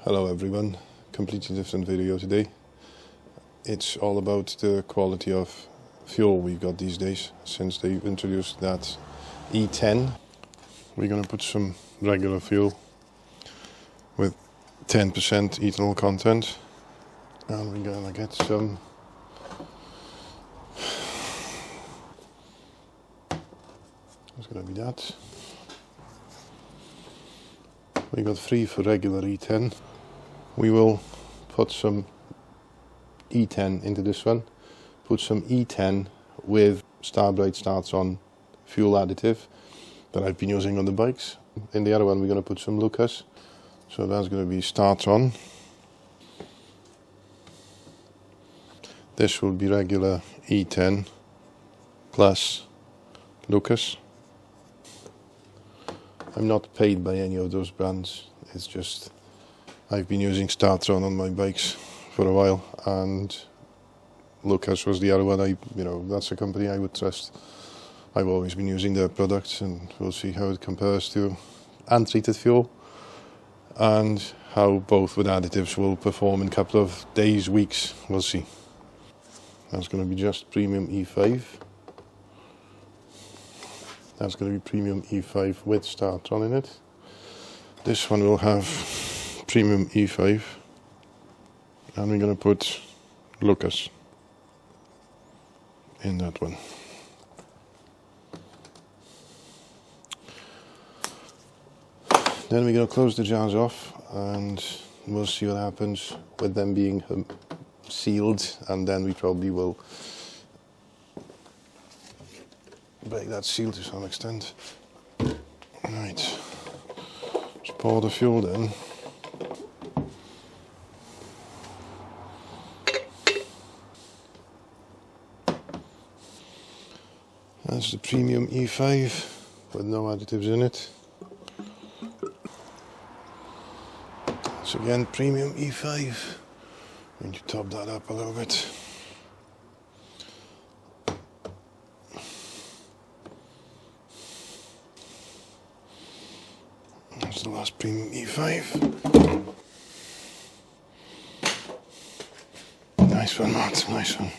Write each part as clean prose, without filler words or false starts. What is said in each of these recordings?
Hello everyone, completely different video today. It's all about the quality of fuel we've got these days since they've introduced that E10. We're gonna put some regular fuel with 10% ethanol content and we're gonna get some it's gonna be that. We got 3 for regular E10. We will put some E10 into this one, put some E10 with Starbright starts on fuel additive that I've been using on the bikes. In the other one we're going to put some Lucas, so that's going to be starts on. This will be regular E10 plus Lucas. I'm not paid by any of those brands, it's just I've been using Startron on my bikes for a while, and Lucas was the other one. That's a company I would trust. I've always been using their products, and we'll see how it compares to untreated fuel and how both with additives will perform in a couple of days, weeks, we'll see. That's going to be just premium E5. That's going to be premium E5 with Startron in it. This one will have premium E5, and we're going to put Lucas in that one. Then we're going to close the jars off and we'll see what happens with them being sealed, and then we probably will break that seal to some extent. Right, let's pour the fuel then. That's the premium E5 with no additives in it. So again, premium E5. I'm going to top that up a little bit. That's the last premium E5. Nice one, Matt, nice one.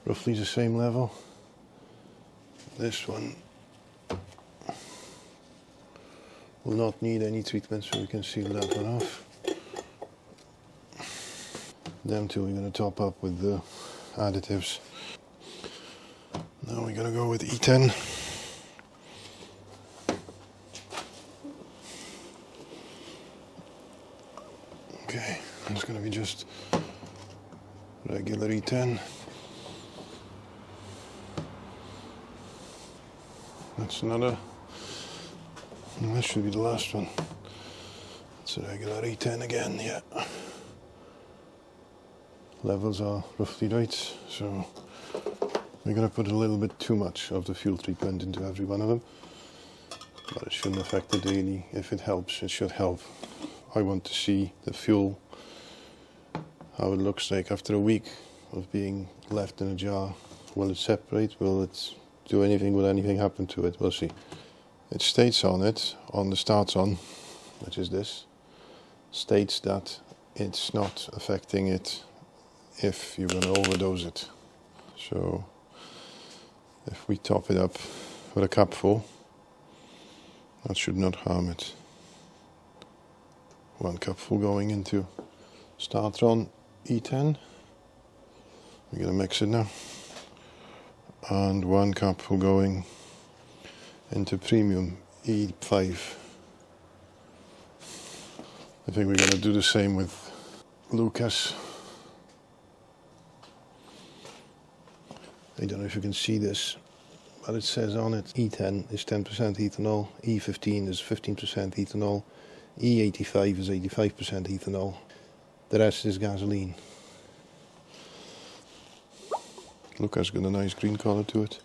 Roughly the same level. This one will not need any treatment, so we can seal that one off. Them two we're going to top up with the additives. Now we're going to go with E10. Okay, it's going to be just regular E10. That's another, and that should be the last one. It's a regular E10 again, yeah. Levels are roughly right, so we're going to put a little bit too much of the fuel treatment into every one of them. But it shouldn't affect the daily. If it helps, it should help. I want to see the fuel, how it looks like after a week of being left in a jar. Will it separate? Will it do anything? Will anything happen to it? We'll see. It states on it, on the starts on, which is this, states that it's not affecting it if you're going to overdose it. So if we top it up with a cupful, that should not harm it. 1 cupful going into Startron E10. We're going to mix it now. And 1 cupful going into premium E5. I think we're going to do the same with Lucas. I don't know if you can see this, but it says on it E10 is 10% ethanol, E15 is 15% ethanol, E85 is 85% ethanol. The rest is gasoline. Lucas got a nice green color to it.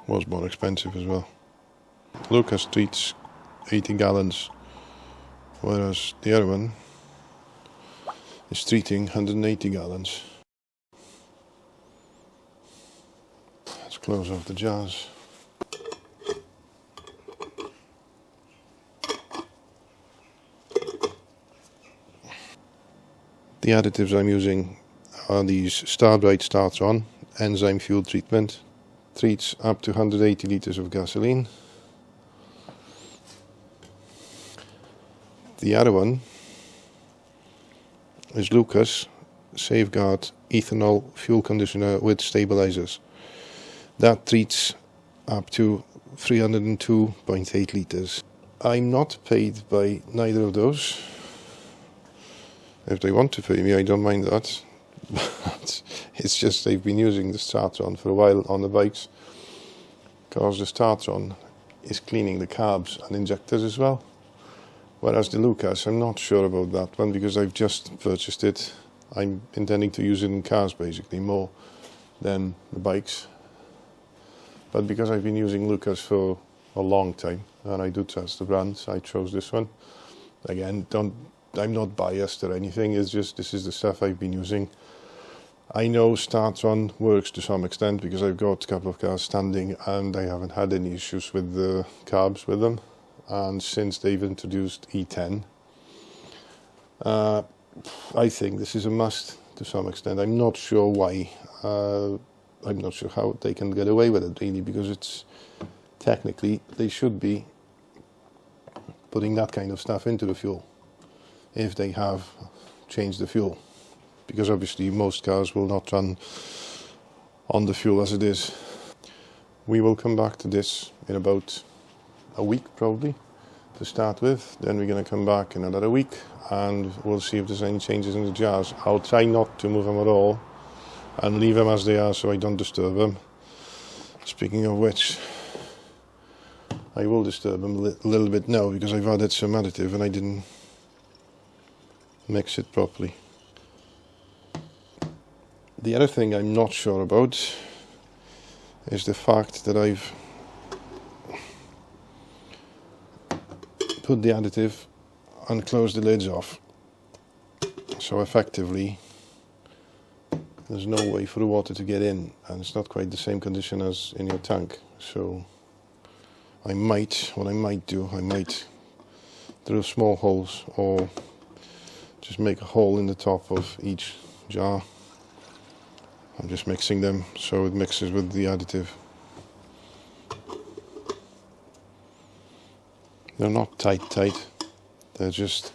Was more expensive as well. Lucas treats 80 gallons, whereas the other one is treating 180 gallons. Let's close off the jars. The additives I'm using are these Starbright Start-On enzyme fuel treatment. Treats up to 180 liters of gasoline. The other one is Lucas Safeguard Ethanol Fuel Conditioner with stabilisers. That treats up to 302.8 liters. I'm not paid by neither of those. If they want to pay me, I don't mind that. But it's just they've been using the Start-On for a while on the bikes, because the Start-On is cleaning the carbs and injectors as well. Whereas the Lucas, I'm not sure about that one because I've just purchased it. I'm intending to use it in cars basically more than the bikes. But because I've been using Lucas for a long time and I do trust the brand, I chose this one. Again, I'm not biased or anything, it's just this is the stuff I've been using. I know Start-On works to some extent because I've got a couple of cars standing and I haven't had any issues with the carbs with them. And since they've introduced E10, I think this is a must to some extent. I'm not sure why. I'm not sure how they can get away with it really, because it's technically they should be putting that kind of stuff into the fuel if they have changed the fuel, because obviously most cars will not run on the fuel as it is. We will come back to this in about a week probably to start with, then we're going to come back in another week and we'll see if there's any changes in the jars. I'll try not to move them at all and leave them as they are so I don't disturb them. Speaking of which, I will disturb them a little bit now because I've added some additive and I didn't mix it properly. The other thing I'm not sure about is the fact that I've put the additive and closed the lids off, so effectively there's no way for the water to get in and it's not quite the same condition as in your tank. So what I might do, I might drill small holes or just make a hole in the top of each jar. I'm just mixing them so it mixes with the additive. They're not tight, they're just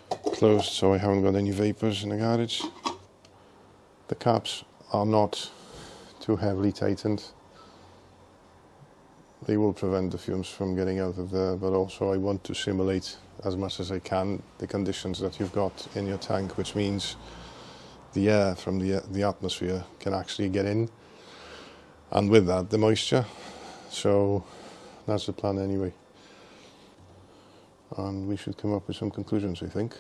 closed so I haven't got any vapors in the garage. The caps are not too heavily tightened. They will prevent the fumes from getting out of there, but also I want to simulate as much as I can the conditions that you've got in your tank, which means the air from the atmosphere can actually get in, and with that the moisture. So that's the plan anyway. And we should come up with some conclusions, I think.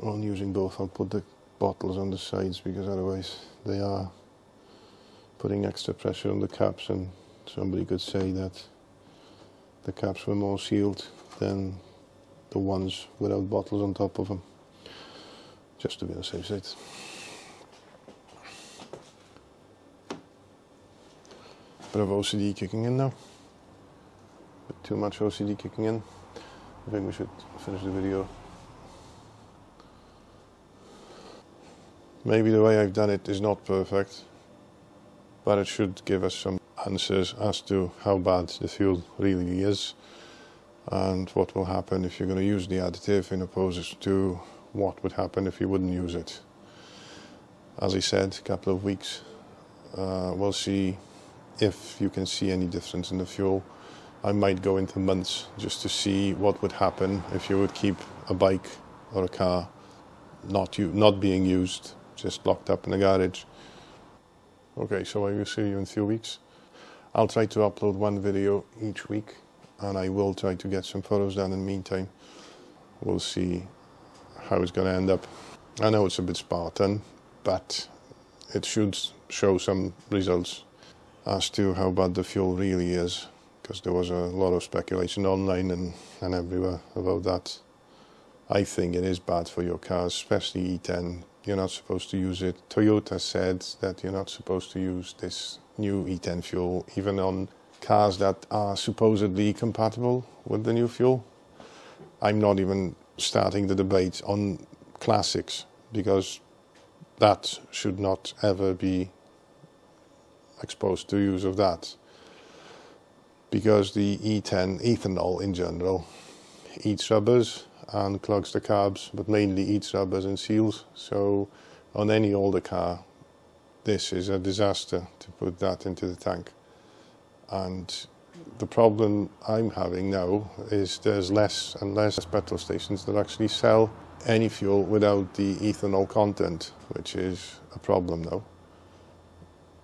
On using both, I'll put the bottles on the sides because otherwise they are putting extra pressure on the caps, and somebody could say that the caps were more sealed than the ones without bottles on top of them, just to be on the safe side. Bit of OCD kicking in now. Bit too much OCD kicking in. I think we should finish the video. Maybe the way I've done it is not perfect, but it should give us some answers as to how bad the fuel really is and what will happen if you're going to use the additive in opposed to what would happen if you wouldn't use it. As I said, a couple of weeks, we'll see if you can see any difference in the fuel. I might go into months just to see what would happen if you would keep a bike or a car not being used, just locked up in the garage. Okay, so I will see you in a few weeks. I'll try to upload one video each week and I will try to get some photos done in the meantime. We'll see how it's going to end up. I know it's a bit Spartan, but it should show some results as to how bad the fuel really is, because there was a lot of speculation online and everywhere about that. I think it is bad for your cars, especially E10. You're not supposed to use it. Toyota said that you're not supposed to use this new E10 fuel, even on cars that are supposedly compatible with the new fuel. I'm not even starting the debate on classics, because that should not ever be exposed to use of that. Because the E10 ethanol in general eats rubbers and clogs the carbs, but mainly eats rubbers and seals. So on any older car, this is a disaster to put that into the tank. And the problem I'm having now is there's less and less petrol stations that actually sell any fuel without the ethanol content, which is a problem now.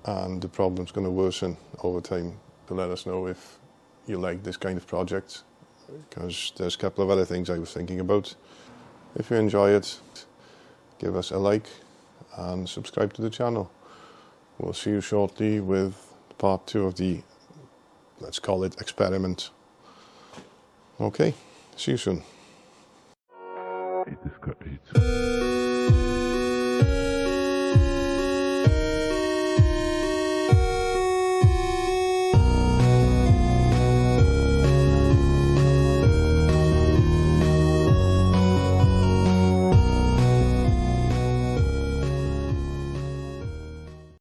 And the problem's going to worsen over time. To let us know if you like this kind of project, because there's a couple of other things I was thinking about. If you enjoy it, give us a like and subscribe to the channel. We'll see you shortly with part 2 of the, let's call it, experiment. Okay, see you soon.